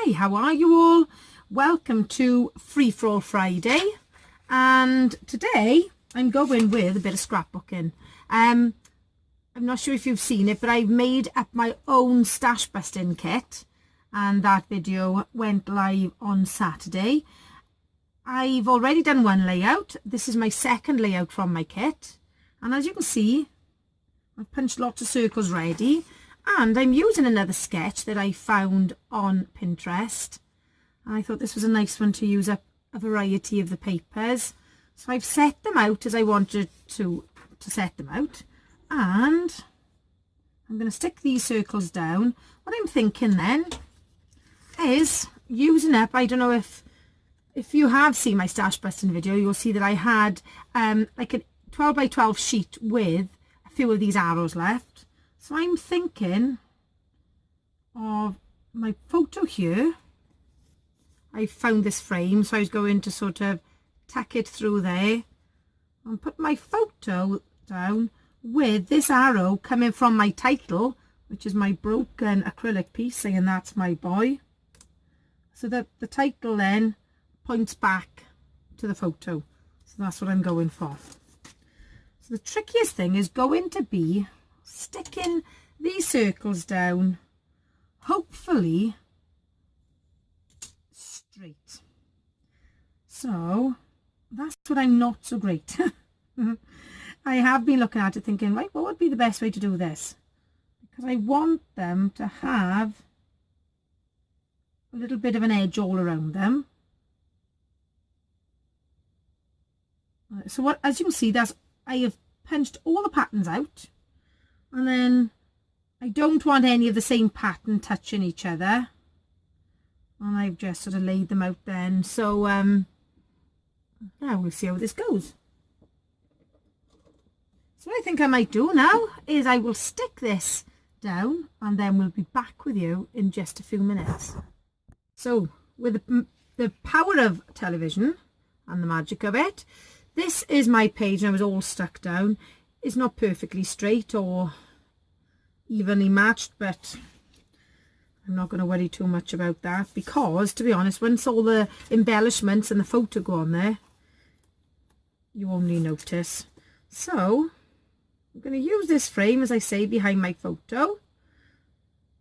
Hi, how are you all? Welcome to Free For All Friday, and today I'm going with a bit of scrapbooking. I'm not sure if you've seen it, but I've made up my own stash busting kit, and that video went live on Saturday. I've already done one layout. This is my second layout from my kit, and as you can see, I've punched lots of circles ready. And I'm using another sketch that I found on Pinterest. I thought this was a nice one to use up a variety of the papers. So I've set them out as I wanted to set them out. And I'm going to stick these circles down. What I'm thinking then is using up, I don't know if you have seen my stash busting video, you'll see that I had like a 12 by 12 sheet with a few of these arrows left. So I'm thinking of my photo here. I found this frame, so I was going to sort of tack it through there and put my photo down with this arrow coming from my title, which is my broken acrylic piece, saying that's my boy. So that the title then points back to the photo. So that's what I'm going for. So the trickiest thing is going to be sticking these circles down, hopefully straight. So that's what I'm not so great. I have been looking at it thinking, right, what would be the best way to do this? Because I want them to have a little bit of an edge all around them. So what, as you can see, I have punched all the patterns out. And then I don't want any of the same pattern touching each other. And I've just sort of laid them out then. So now we'll see how this goes. So what I think I might do now is I will stick this down and then we'll be back with you in just a few minutes. So with the power of television and the magic of it, this is my page and I was all stuck down. It's not perfectly straight or evenly matched, but I'm not going to worry too much about that because, to be honest, once all the embellishments and the photo go on there, you only notice. So I'm going to use this frame, as I say, behind my photo,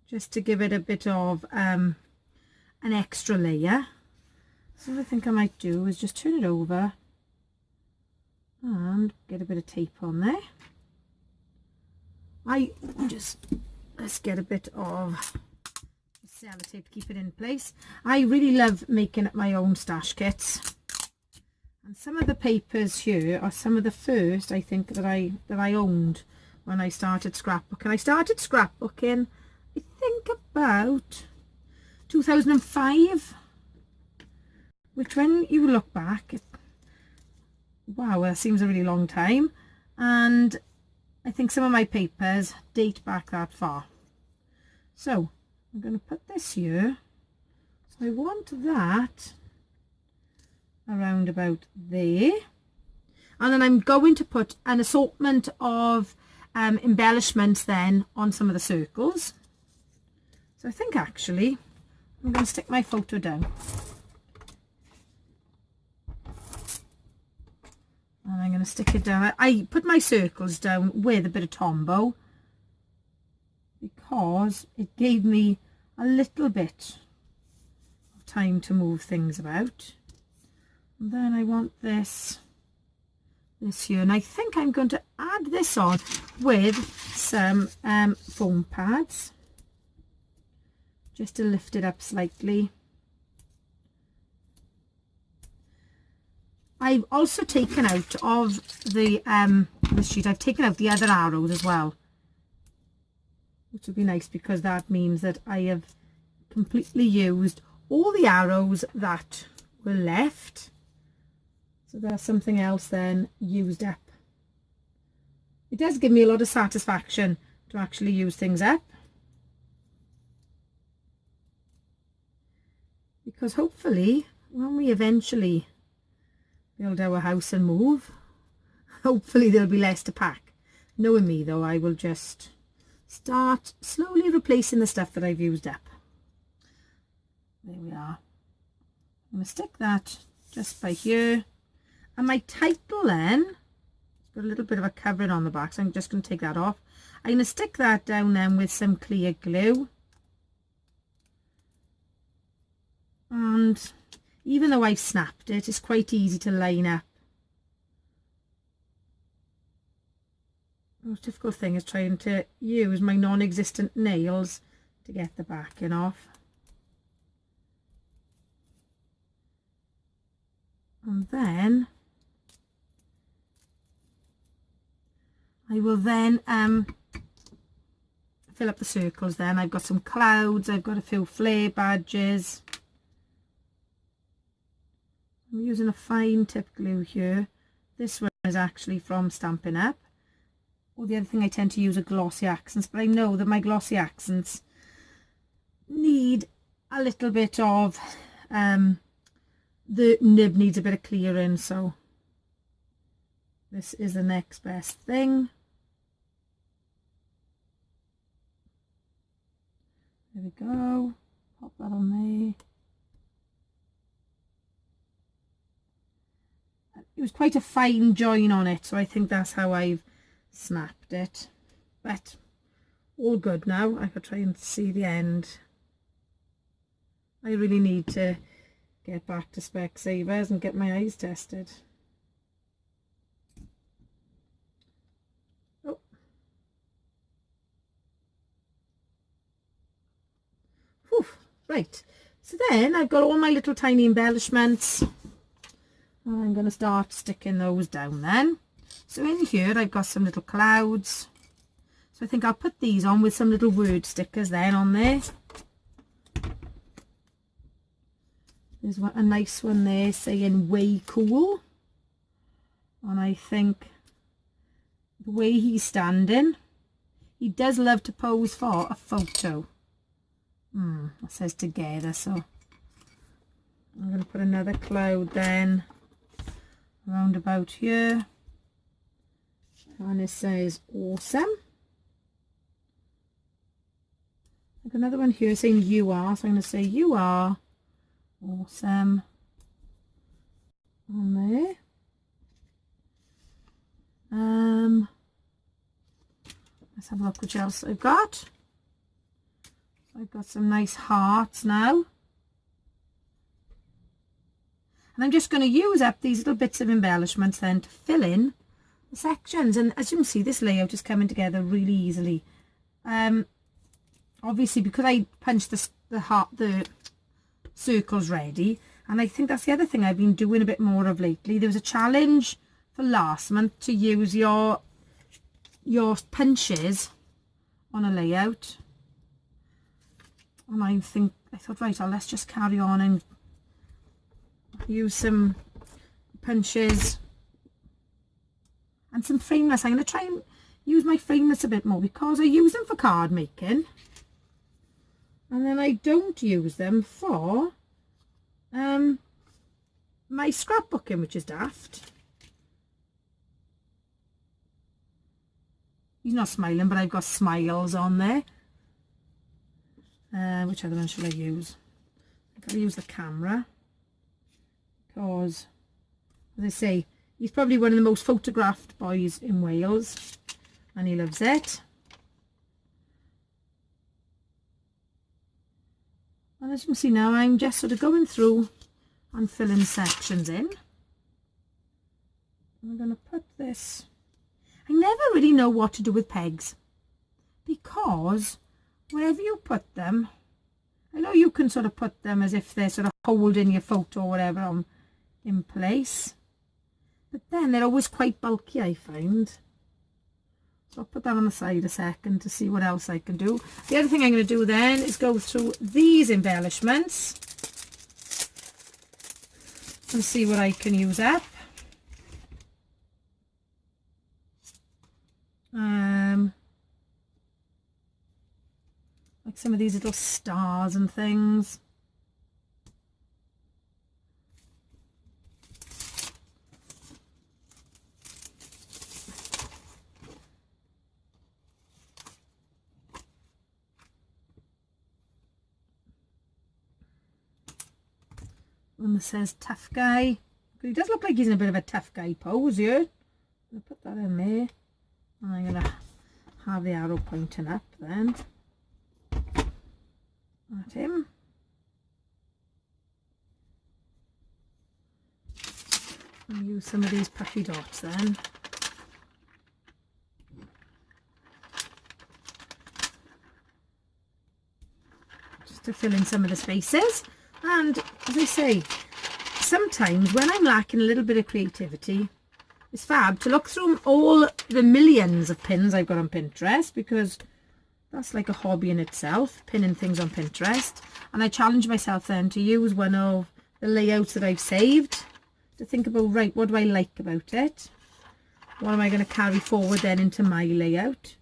just to give it a bit of an extra layer. So what I think I might do is just turn it over and get a bit of tape on there. Let's get a bit of sellotape to keep it in place. I really love making up my own stash kits, and some of the papers here are some of the first I think that I owned when I started scrapbooking. I started scrapbooking I think about 2005, which when you look back, wow, that seems a really long time, and I think some of my papers date back that far. So I'm going to put this here. So I want that around about there. And then I'm going to put an assortment of embellishments then on some of the circles. So I think actually I'm going to stick my photo down. And I'm going to stick it down. I put my circles down with a bit of Tombow because it gave me a little bit of time to move things about. And then I want this here, and I think I'm going to add this on with some foam pads just to lift it up slightly. I've also taken out of the sheet, I've taken out the other arrows as well, which would be nice because that means that I have completely used all the arrows that were left. So there's something else then used up. It does give me a lot of satisfaction to actually use things up, because hopefully when we eventually build our house and move, hopefully there'll be less to pack. Knowing me though, I will just start slowly replacing the stuff that I've used up. There we are. I'm going to stick that just by here. And my title then, it's got a little bit of a covering on the back, so I'm just going to take that off. I'm going to stick that down then with some clear glue. And even though I've snapped it, it's quite easy to line up. The most difficult thing is trying to use my non-existent nails to get the backing off. And then I will then fill up the circles then. I've got some clouds, I've got a few flare badges. I'm using a fine tip glue here. This one is actually from Stampin' Up. Or the other thing I tend to use are glossy accents, but I know that my glossy accents need a little bit of, the nib needs a bit of clearing, so this is the next best thing. There we go, pop that on there. It was quite a fine join on it, so I think that's how I've snapped it, but all good now. I could try and see the end. I really need to get back to Specsavers and get my eyes tested. Oh. Whew. Right, so then I've got all my little tiny embellishments. I'm going to start sticking those down then. So in here I've got some little clouds. So I think I'll put these on with some little word stickers then on there. There's a nice one there saying way cool. And I think the way he's standing, he does love to pose for a photo. It says together, so I'm going to put another cloud then around about here. And it says awesome. I've got another one here saying you are, so I'm going to say you are awesome on there. Let's have a look what else I've got. So I've got some nice hearts now. And I'm just going to use up these little bits of embellishments then to fill in the sections. And as you can see, this layout is coming together really easily. Obviously, because I punched the circles ready, and I think that's the other thing I've been doing a bit more of lately. There was a challenge for last month to use your punches on a layout, and I thought, right, let's just carry on and use some punches and some frameless. I'm going to try and use my frameless a bit more because I use them for card making, and then I don't use them for my scrapbooking, which is daft. He's not smiling, but I've got smiles on there. Which other one should I use? I've got to use the camera because, as I say, he's probably one of the most photographed boys in Wales and he loves it. And as you can see now, I'm just sort of going through and filling sections in. I'm going to put this. I never really know what to do with pegs because wherever you put them, I know you can sort of put them as if they're sort of holding your photo or whatever in place, but then they're always quite bulky, I find. So I'll put that on the side a second to see what else I can do. The other thing I'm going to do then is go through these embellishments and see what I can use up. Like some of these little stars and things. one that says tough guy. He does look like he's in a bit of a tough guy pose here. I'll put that in there. And I'm going to have the arrow pointing up then. At him. I'll use some of these puffy dots then. Just to fill in some of the spaces. And as I say, sometimes when I'm lacking a little bit of creativity, it's fab to look through all the millions of pins I've got on Pinterest, because that's like a hobby in itself, pinning things on Pinterest. And I challenge myself then to use one of the layouts that I've saved to think about, right, what do I like about it? What am I going to carry forward then into my layout?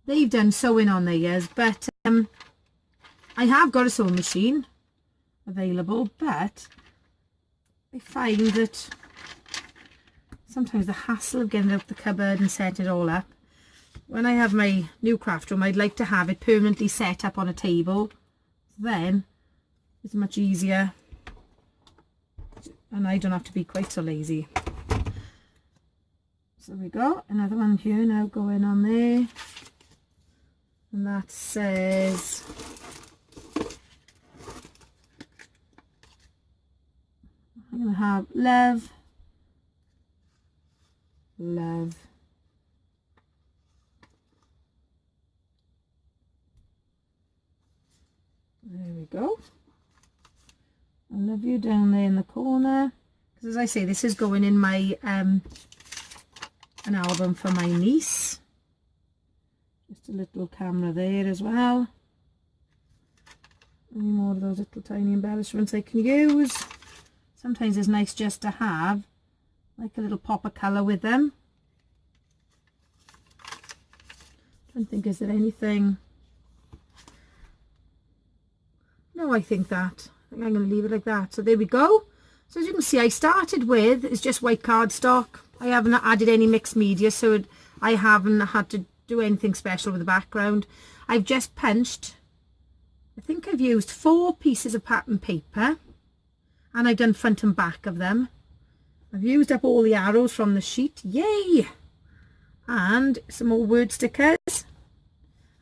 They've done sewing on theirs, but I have got a sewing machine available, but I find that sometimes the hassle of getting out the cupboard and setting it all up. When I have my new craft room, I'd like to have it permanently set up on a table. Then it's much easier and I don't have to be quite so lazy. So we got another one here now going on there, and that says I'm going to have love, love, there we go. I love you down there in the corner, because as I say, this is going in my an album for my niece. Just a little camera there as well. Any more of those little tiny embellishments I can use. Sometimes it's nice just to have like a little pop of colour with them. I don't think, is there anything? No, I think I'm going to leave it like that. So there we go. So as you can see, I started with, it's just white cardstock. I haven't added any mixed media, so I haven't had to do anything special with the background. I've just punched, I think I've used 4 pieces of pattern paper, and I've done front and back of them. I've used up all the arrows from the sheet, yay! And some more word stickers,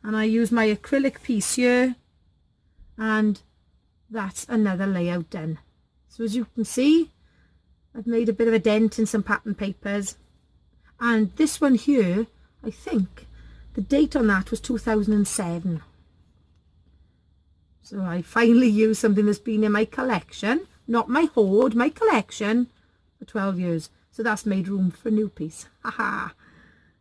and I use my acrylic piece here, and that's another layout done. So as you can see, I've made a bit of a dent in some pattern papers, and this one here, I think the date on that was 2007. So I finally used something that's been in my collection, not my hoard, my collection, for 12 years. So that's made room for a new piece. Haha.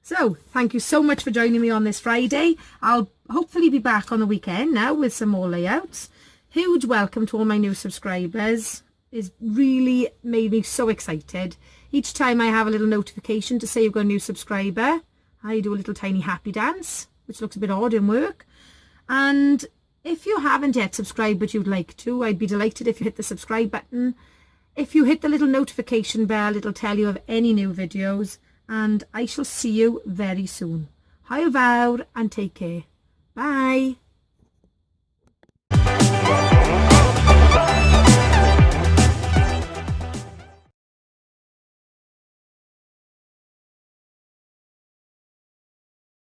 So thank you so much for joining me on this Friday. I'll hopefully be back on the weekend now with some more layouts. Huge welcome to all my new subscribers. It's really made me so excited. Each time I have a little notification to say you've got a new subscriber, I do a little tiny happy dance, which looks a bit odd in work. And if you haven't yet subscribed but you'd like to, I'd be delighted if you hit the subscribe button. If you hit the little notification bell, it'll tell you of any new videos. And I shall see you very soon. Hwyl fawr and take care. Bye.